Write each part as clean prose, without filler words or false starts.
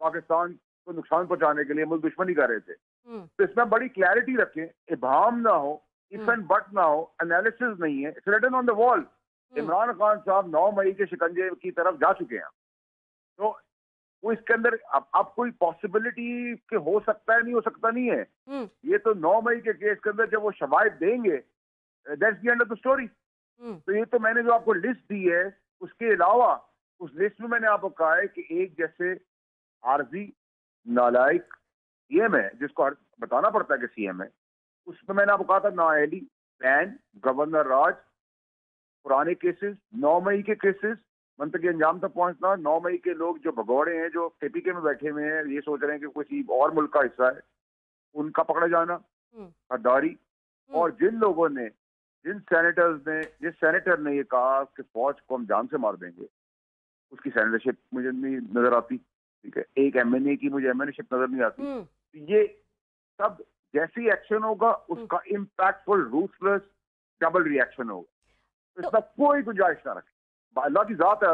پاکستان کو نقصان پہنچانے کے لیے ملک دشمنی کر رہے تھے. ہوں تو اس میں بڑی کلیئرٹی رکھیں, ابہام نہ ہو, اف اینڈ بٹ نہ ہو, انالیسز نہیں ہے, اٹس ریٹن آن دا وال. عمران خان صاحب 9 مئی کے شکنجے کی طرف جا چکے ہیں. تو وہ اس کے اندر اب کوئی پاسبلٹی کہ ہو سکتا ہے نہیں ہو سکتا نہیں ہے. ہوں یہ تو 9 مئی کے کیس کے اندر جب وہ شواہد دیں گے, that's the end of the story. ہوں تو یہ تو میں نے جو آپ کو لسٹ دی ہے, اس کے علاوہ اس لسٹ میں نے آپ کو کہا ہے کہ ایک جیسے عارضی نالائق سی ایم ہے, جس کو بتانا پڑتا ہے کہ سی ایم ہے, اس میں نے آپ کو کہا تھا نااہلی, بین, گورنر راج, پرانے کیسز, 9 مئی کے کیسز, منطقی انجام تک پہنچنا, 9 مئی کے لوگ جو بھگوڑے ہیں, جو کے پی کے میں بیٹھے ہوئے ہیں, یہ سوچ رہے ہیں کہ کسی اور ملک کا حصہ ہے, ان کا پکڑا جانا, غداری. اور جن لوگوں نے, جس سینیٹر نے یہ کہا کہ فوج کو ہم جان سے مار دیں گے, اس کی سینیٹرشپ مجھے نہیں نظر آتی. ٹھیک ہے, ایک ایم این اے کی مجھے ایم این اے شپ نظر نہیں آتی. یہ سب جیسی ایکشن ہوگا اس کا امپیکٹ فل روتھلیس ڈبل ری ایکشن ہوگا. اس میں کوئی گنجائش نہ رکھے. اللہ کی ذات ہے,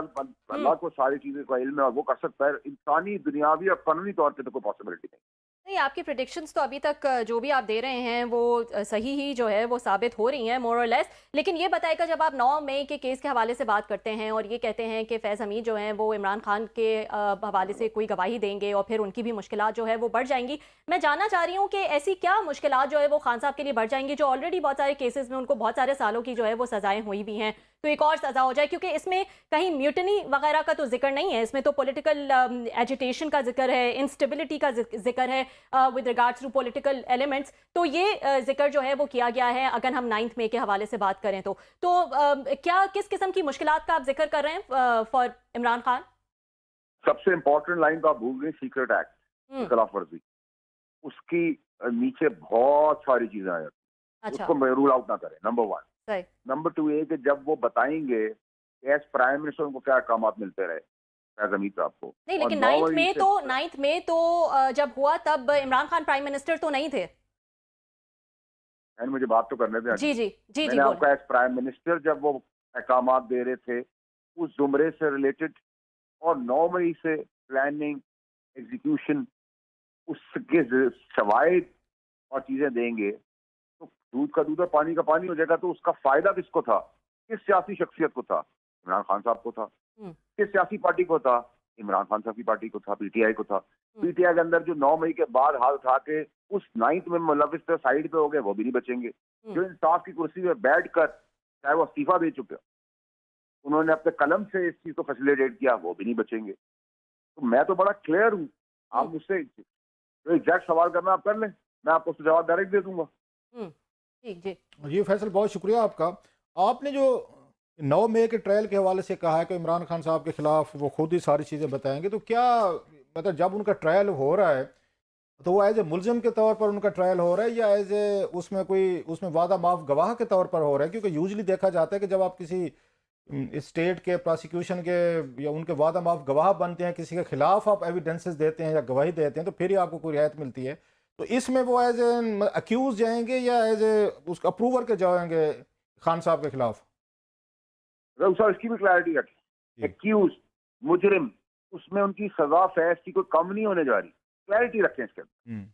اللہ کو ساری چیزیں کا علم ہے اور وہ کر سکتا ہے. انسانی, دنیاوی اور قانونی طور پہ تو کوئی پاسبلٹی نہیں. نہیں، آپ کی پریڈکشنز تو ابھی تک جو بھی آپ دے رہے ہیں وہ صحیح ہی جو ہے وہ ثابت ہو رہی ہیں مور اور لیس. لیکن یہ بتائے گا, جب آپ 9 مئی کے کیس کے حوالے سے بات کرتے ہیں اور یہ کہتے ہیں کہ فیض حمید جو ہیں وہ عمران خان کے حوالے سے کوئی گواہی دیں گے اور پھر ان کی بھی مشکلات جو ہے وہ بڑھ جائیں گی, میں جاننا چاہ رہی ہوں کہ ایسی کیا مشکلات جو ہے وہ خان صاحب کے لیے بڑھ جائیں گی, جو آلریڈی بہت سارے کیسز میں ان کو بہت سارے سالوں کی جو ہے وہ سزائیں ہوئی بھی ہیں, تو ایک اور سزا ہو جائے, کیونکہ اس میں کہیں میوٹنی وغیرہ کا تو ذکر نہیں ہے, اس میں تو پولیٹیکل ایجیٹیشن کا ذکر ہے, انسٹیبلٹی کا ذکر ہے with regards to political elements. تو یہ ذکر جو ہے وہ کیا گیا ہے اگر ہم 9 مئی کے حوالے سے بات کریں تو کیا کس قسم کی مشکلات کا آپ ذکر کر رہے ہیں فار عمران خان؟ سب سے امپورٹنٹ لائن تو آپ بھول گئے, سیکرٹ ایکٹ, خلاف ورزی. اس کی نیچے بہت ساری چیزیں آ جاتی ہیں, اس کو رول آؤٹ نہ کریں, نمبر 1. نمبر 2 یہ کہ جب وہ بتائیں گے ایز پرائم منسٹر ان کو کیا احکامات ملتے رہے فیض حمید صاحب کو. نہیں, لیکن 9 مئی تو جب ہوا تب عمران خان پرائم منسٹر تو نہیں تھے. مجھے بات تو کرنے دیں. جی جی جی میں نے آپ کو ایز پرائم منسٹر جب وہ احکامات دے رہے تھے اس زمرے سے ریلیٹڈ, اور 9 مئی سے پلاننگ, ایگزیکیوشن, اس کے شواہد اور چیزیں دیں گے تو دودھ کا دودھ اور پانی کا پانی ہو جائے گا. تو اس کا فائدہ کس کو تھا, کس سیاسی شخصیت کو تھا؟ عمران خان صاحب کو تھا. کس سیاسی پارٹی کو تھا؟ عمران خان صاحب کی پارٹی کو تھا, پی ٹی آئی کو تھا. پی ٹی آئی کے اندر جو 9 مئی کے بعد ہاتھ اٹھا کے اس 9 میں ملوث پہ سائڈ پہ ہو گئے, وہ بھی نہیں بچیں گے. جو انصاف کی کرسی پہ بیٹھ کر چاہے وہ استعفیٰ دے چکے, انہوں نے اپنے قلم سے اس چیز کو فیسیلیٹیٹ کیا, وہ بھی نہیں بچیں گے. تو میں تو بڑا کلیئر ہوں, آپ مجھ سے جو ایگزیکٹ سوال کرنا آپ کر لیں, میں آپ کو اس کا جواب ڈائریکٹ دے دوں گا. جی فیصل, بہت شکریہ آپ کا. آپ نے جو 9 مئی کے ٹرائل کے حوالے سے کہا ہے کہ عمران خان صاحب کے خلاف وہ خود ہی ساری چیزیں بتائیں گے, تو کیا مطلب جب ان کا ٹرائل ہو رہا ہے تو وہ ایز اے ملزم کے طور پر ان کا ٹرائل ہو رہا ہے یا ایز اے اس میں وعدہ معاف گواہ کے طور پر ہو رہا ہے؟ کیونکہ یوزلی دیکھا جاتا ہے کہ جب آپ کسی اسٹیٹ کے پراسیکیوشن کے یا ان کے وعدہ معاف گواہ بنتے ہیں, کسی کے خلاف آپ ایویڈنسز دیتے ہیں یا گواہی دیتے ہیں, تو پھر ہی آپ کو کوئی رعایت ملتی ہے. تو اس میں وہ ایز اے اکیوز جائیں گے یا ایز اے اس کا اپروور کے جائیں گے خان صاحب کے خلاف؟ اس کی بھی کلیئرٹی رکھیں. ایکیوز, مجرم, اس میں ان کی سزا فیض کی کوئی کم نہیں ہونے جا رہی. کلیئرٹی رکھیں اس کے اندر,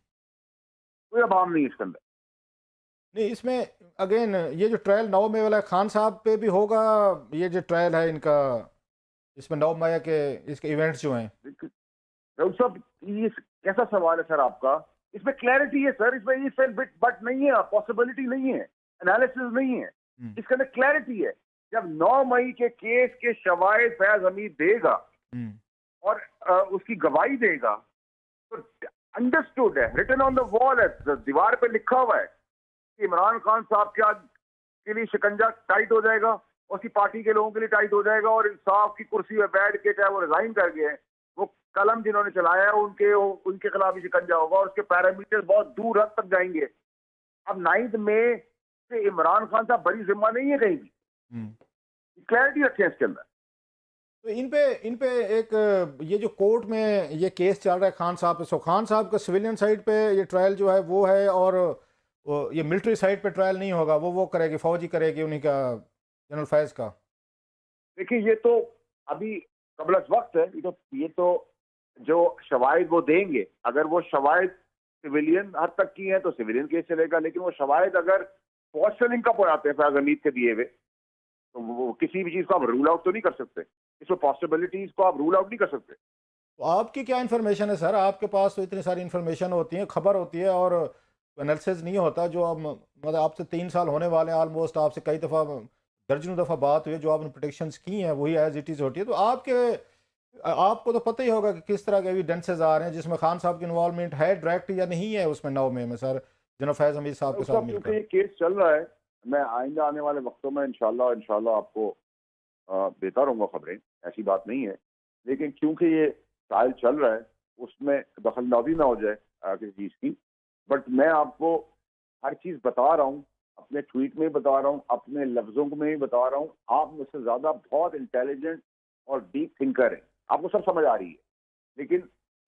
کوئی ابہام نہیں اس کے اندر. نہیں, اس میں اگین یہ جو ٹرائل 9 مئی والا خان صاحب پہ بھی ہوگا, یہ جو ٹرائل ہے ان کا, اس میں 9 مئی کے اس کے ایونٹس جو ہیں. صاحب یہ کیسا سوال ہے سر آپ کا؟ اس میں کلیئرٹی ہے سر, اس میں یہ بٹ نہیں ہے, پاسبلٹی نہیں ہے, انالیسز نہیں ہے. اس کے اندر کلیئرٹی ہے. جب 9 مئی کے کیس کے شواہد فیض حمید دے گا اور اس کی گواہی دے گا تو انڈرسٹوڈ ہے, ریٹن آن دا وال ہے, دیوار پہ لکھا ہوا ہے کہ عمران خان صاحب کے لیے شکنجہ ٹائٹ ہو جائے گا, اور اس کی پارٹی کے لوگوں کے لیے ٹائٹ ہو جائے گا, اور انصاف کی کرسی پہ بیٹھ کے چاہے وہ ریزائن کر گئے ہیں, وہ قلم جنہوں نے چلایا ہے ان کے خلاف بھی شکنجہ ہوگا, اور اس کے پیرامیٹر بہت دور حد تک جائیں گے. اب 9 مئی سے عمران خان صاحب بڑی ذمہ نہیں ہے کہیں بھی. کلیئرٹی رکھیں اس کے اندر. تو ان پہ ایک یہ جو کورٹ میں یہ کیس چل رہا ہے خان صاحب پہ, سو خان صاحب کا سویلین سائڈ پہ یہ ٹرائل جو ہے وہ ہے, اور یہ ملٹری سائڈ پہ ٹرائل نہیں ہوگا, وہ کرے گی, فوجی کرے گی انہیں کا, جنرل فیض کا. دیکھیے یہ تو ابھی قبل از وقت ہے, یہ تو جو شواہد وہ دیں گے، اگر وہ شواہد سویلین حد تک کی ہیں تو سویلین کیس چلے گا، لیکن وہ شواہد اگر فوج سے لنک اپ ہو جاتے ہیں فیض حمید کے دیے ہوئے تو وہ کسی بھی چیز کو آپ رول آؤٹ تو نہیں کر سکتے، اس میں پاسبلٹیز کو آپ رول آؤٹ نہیں کر سکتے. تو آپ کی کیا انفارمیشن ہے سر؟ آپ کے پاس تو اتنی ساری انفارمیشن ہوتی ہیں، خبر ہوتی ہے اور انالیسز نہیں ہوتا. جو اب مطلب آپ سے 3 سال ہونے والے ہیں آلموسٹ، آپ سے کئی دفعہ درجنوں دفعہ بات ہوئی ہے، جو آپ نے پروڈکشنز کی ہیں وہی ایز اٹ از ہوتی ہے. تو آپ کو تو پتہ ہی ہوگا کہ کس طرح کے ایویڈنسز آ رہے ہیں جس میں خان صاحب کی انوالومنٹ ہے ڈائریکٹ یا نہیں ہے اس میں 9 مئی میں سر، جناب فیض حمید صاحب کے ساتھ مل کیونکہ کر. یہ کیس چل رہا ہے، میں آئندہ آنے والے وقتوں میں انشاءاللہ آپ کو دیتا رہوں گا خبریں، ایسی بات نہیں ہے، لیکن کیونکہ یہ ٹرائل چل رہا ہے اس میں دخل اندازی نہ ہو جائے کسی چیز کی. بٹ میں آپ کو ہر چیز بتا رہا ہوں، اپنے ٹویٹ میں بتا رہا ہوں، اپنے لفظوں میں بھی بتا رہا ہوں. آپ مجھ سے زیادہ بہت انٹیلیجنٹ اور ڈیپ تھنکر ہیں، آپ کو سب سمجھ آ رہی ہے، لیکن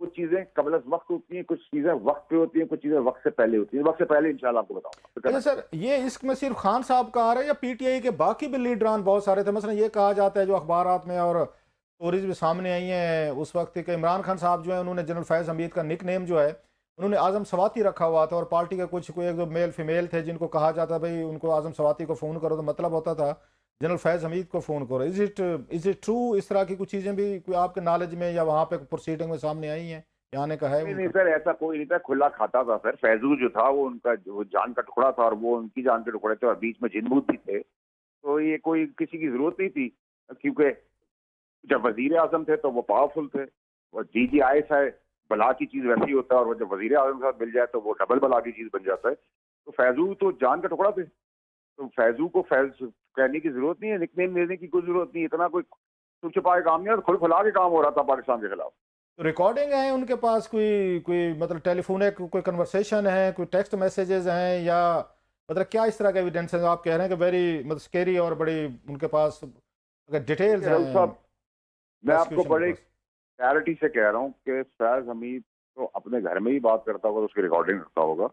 کچھ چیزیں قبل از وقت ہوتی ہیں، کچھ چیزیں وقت پہ ہوتی ہیں، کچھ چیزیں وقت سے پہلے ہوتی ہیں. وقت سے پہلے انشاءاللہ آپ کو بتاؤں اچھا گا. سر، یہ اس میں صرف خان صاحب کا آ رہا ہے یا پی ٹی آئی کے باقی بھی لیڈران بہت سارے تھے؟ مثلا یہ کہا جاتا ہے جو اخبارات میں اور اسٹوریز بھی سامنے آئی ہیں اس وقت کہ عمران خان صاحب جو ہیں انہوں نے جنرل فیض حمید کا نک نیم جو ہے انہوں نے اعظم سواتی رکھا ہوا تھا، اور پارٹی کے کچھ کوئی ایک دو میل فیمیل تھے جن کو کہا جاتا بھائی ان کو اعظم سواتی کو فون کرو، تو مطلب ہوتا تھا جنرل فیض حمید کو فون کرو. Is it true? اس طرح کی کچھ چیزیں بھی کوئی آپ کے نالج میں یا وہاں پہ پروسیڈنگ میں سامنے آئی ہیں یا آنے کا ہے ان نہیں کا؟ سر، ایسا کوئی نہیں تھا، کھلا کھاتا تھا سر. فیضو جو تھا وہ ان کا جو جان کا ٹکڑا تھا، اور وہ ان کی جان کے ٹکڑے تھے، اور بیچ میں جن بوت بھی تھے. تو یہ کوئی کسی کی ضرورت نہیں تھی، کیونکہ جب وزیر اعظم تھے تو وہ پاورفل تھے. وہ جی آئی ایس ہے، بلا کی چیز ویسی ہوتا ہے، اور وہ جب وزیر اعظم کے ساتھ مل جائے تو وہ ڈبل بلا کی چیز بن جاتا ہے. تو فیضو تو جان کا ٹکڑا تھے، تو فیضو کو فیض کہنے کی ضرورت نہیں ہے، نک نیم دینے کی کوئی ضرورت نہیں. اتنا کوئی چھپ چھپا کے کام نہیں ہے، کھل کھلا کے کام ہو رہا تھا پاکستان کے خلاف. تو ریکارڈنگ ہیں ان کے پاس کوئی مطلب ٹیلی فونک کوئی کنورسیشن ہے، کوئی ٹیکسٹ میسیجز ہیں، یا مطلب کیا اس طرح کا ایویڈنس ہے؟ آپ کہہ رہے ہیں کہ ویری مطلب اسکیری اور بڑی ان کے پاس اگر ڈیٹیلز ہیں صاحب میں آپ کو پروسیکیوشن کے بڑے پاس. کلیئرٹی سے کہہ رہا ہوں کہ فیض حمید تو اپنے گھر میں ہی بات کرتا ہوگا تو اس کی ریکارڈنگ کرتا ہوگا،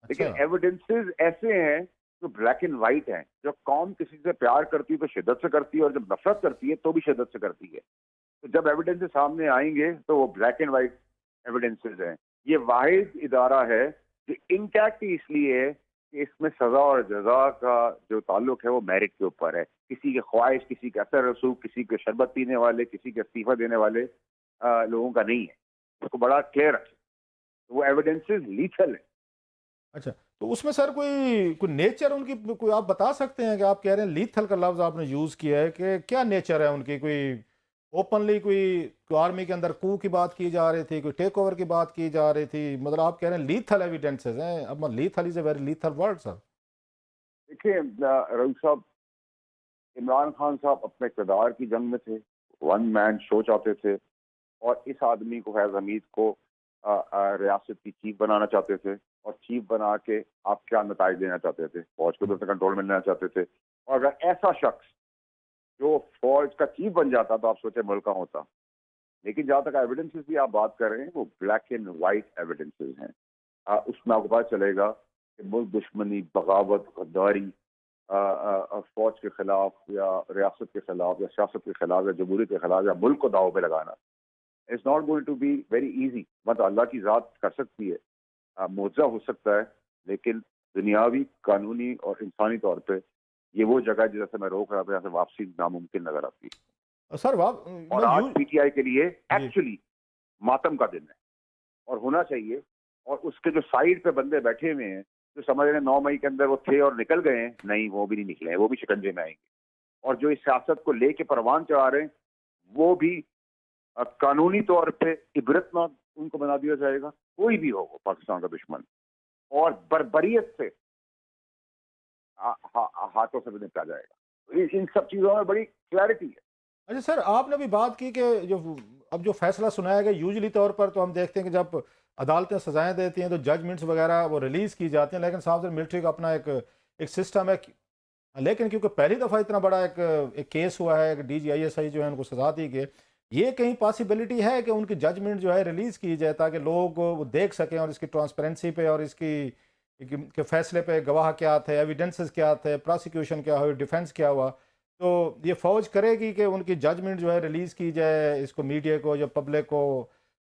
لیکن اچھا ایویڈنسز ایسے ہیں جو بلیک اینڈ وائٹ ہیں. جب قوم کسی سے پیار کرتی ہے تو شدت سے کرتی ہے، اور جب نفرت کرتی ہے تو بھی شدت سے کرتی ہے. تو جب ایویڈنسز سامنے آئیں گے تو وہ بلیک اینڈ وائٹ ایویڈنسز ہیں. یہ واحد ادارہ ہے جو انٹیکٹ اس لیے ہے کہ اس میں سزا اور جزا کا جو تعلق ہے وہ میرٹ کے اوپر ہے. کسی کے خواہش، کسی کے اثر رسوخ، کسی کے شربت پینے والے، کسی کے استعفیٰ دینے والے لوگوں کا نہیں ہے. اس کو بڑا کلیئر رکھیں. وہ ایویڈنسز لیتھل ہیں. اچھا، تو اس میں سر کوئی نیچر ان کی کوئی آپ بتا سکتے ہیں کہ آپ کہہ رہے ہیں لیتھل کا لفظ آپ نے یوز کیا ہے، کہ کیا نیچر ہے ان کی؟ کوئی اوپنلی کوئی آرمی کے اندر کو کی بات کی جا رہی تھی، کوئی ٹیک اوور کی بات کی جا رہی تھی؟ مطلب آپ کہہ رہے ہیں لیتھل ایویڈنسز ہیں. اب lethal is a very lethal word sir. دیکھیں رئیس صاحب، عمران خان صاحب اپنے اقتدار کی جنگ میں تھے، ون مین شو چاہتے تھے، اور اس آدمی کو فیض حمید کو ریاست کی چیف بنانا چاہتے تھے، اور چیف بنا کے آپ کیا نتائج دینا چاہتے تھے؟ فوج کو تو کنٹرول ملنا چاہتے تھے. اور اگر ایسا شخص جو فوج کا چیف بن جاتا تو آپ سوچے ملک کا ہوتا. لیکن جہاں تک ایویڈنسز کی آپ بات کر رہے ہیں وہ بلیک اینڈ وائٹ ایویڈنسز ہیں. اس میں آپ کو پتہ چلے گا کہ ملک دشمنی، بغاوت، غداری فوج کے خلاف یا ریاست کے خلاف یا سیاست کے خلاف یا جمہوریت کے خلاف یا ملک کو داؤ پہ لگانا it's not going to be very easy. مطلب اللہ کی ذات کر سکتی ہے، معجزہ ہو سکتا ہے، لیکن دنیاوی، قانونی اور انسانی طور پہ یہ وہ جگہ جیسے سے میں روک رہا تھا، جہاں سے واپسی ناممکن نظر آتی ہے. سر اور آج پی ٹی آئی کے لیے ایکچولی ماتم کا دن ہے، اور ہونا چاہیے. اور اس کے جو سائیڈ پہ بندے بیٹھے ہوئے ہیں جو سمجھ رہے ہیں 9 مئی کے اندر وہ تھے اور نکل گئے ہیں، نہیں، وہ بھی نہیں نکلے ہیں، وہ بھی شکنجے میں آئیں گے. اور جو اس سیاست کو لے کے پروان چڑھا رہے ہیں وہ بھی قانونی طور پہ عبرتناک ان کو بنا دیا جائے گا. کوئی بھی ہو وہ پاکستان کا دشمن، اور بربریت سے ہاتھوں سے بھی نپٹا جائے گا. ان سب چیزوں میں بڑی کلیئرٹی ہے. اچھا سر، آپ نے بھی بات کی کہ اب جو فیصلہ سنایا گیا یوزلی طور پر تو ہم دیکھتے ہیں کہ جب عدالتیں سزائیں دیتی ہیں تو ججمنٹس وغیرہ وہ ریلیز کی جاتی ہیں، لیکن صاحب سے ملٹری کا اپنا ایک سسٹم ہے. لیکن کیونکہ پہلی دفعہ اتنا بڑا ایک کیس ہوا ہے، D G I S I جو ہے ان کو سزا دی گئی، یہ کہیں پاسبلٹی ہے کہ ان کی ججمنٹ جو ہے ریلیز کی جائے تاکہ لوگ وہ دیکھ سکیں اور اس کی ٹرانسپیرنسی پہ اور اس کی کہ فیصلے پہ گواہ کیا تھے، ایویڈنسز کیا تھے، پراسیکیوشن کیا ہوئی، ڈیفینس کیا ہوا؟ تو یہ فوج کرے گی کہ ان کی ججمنٹ جو ہے ریلیز کی جائے، اس کو میڈیا کو یا پبلک کو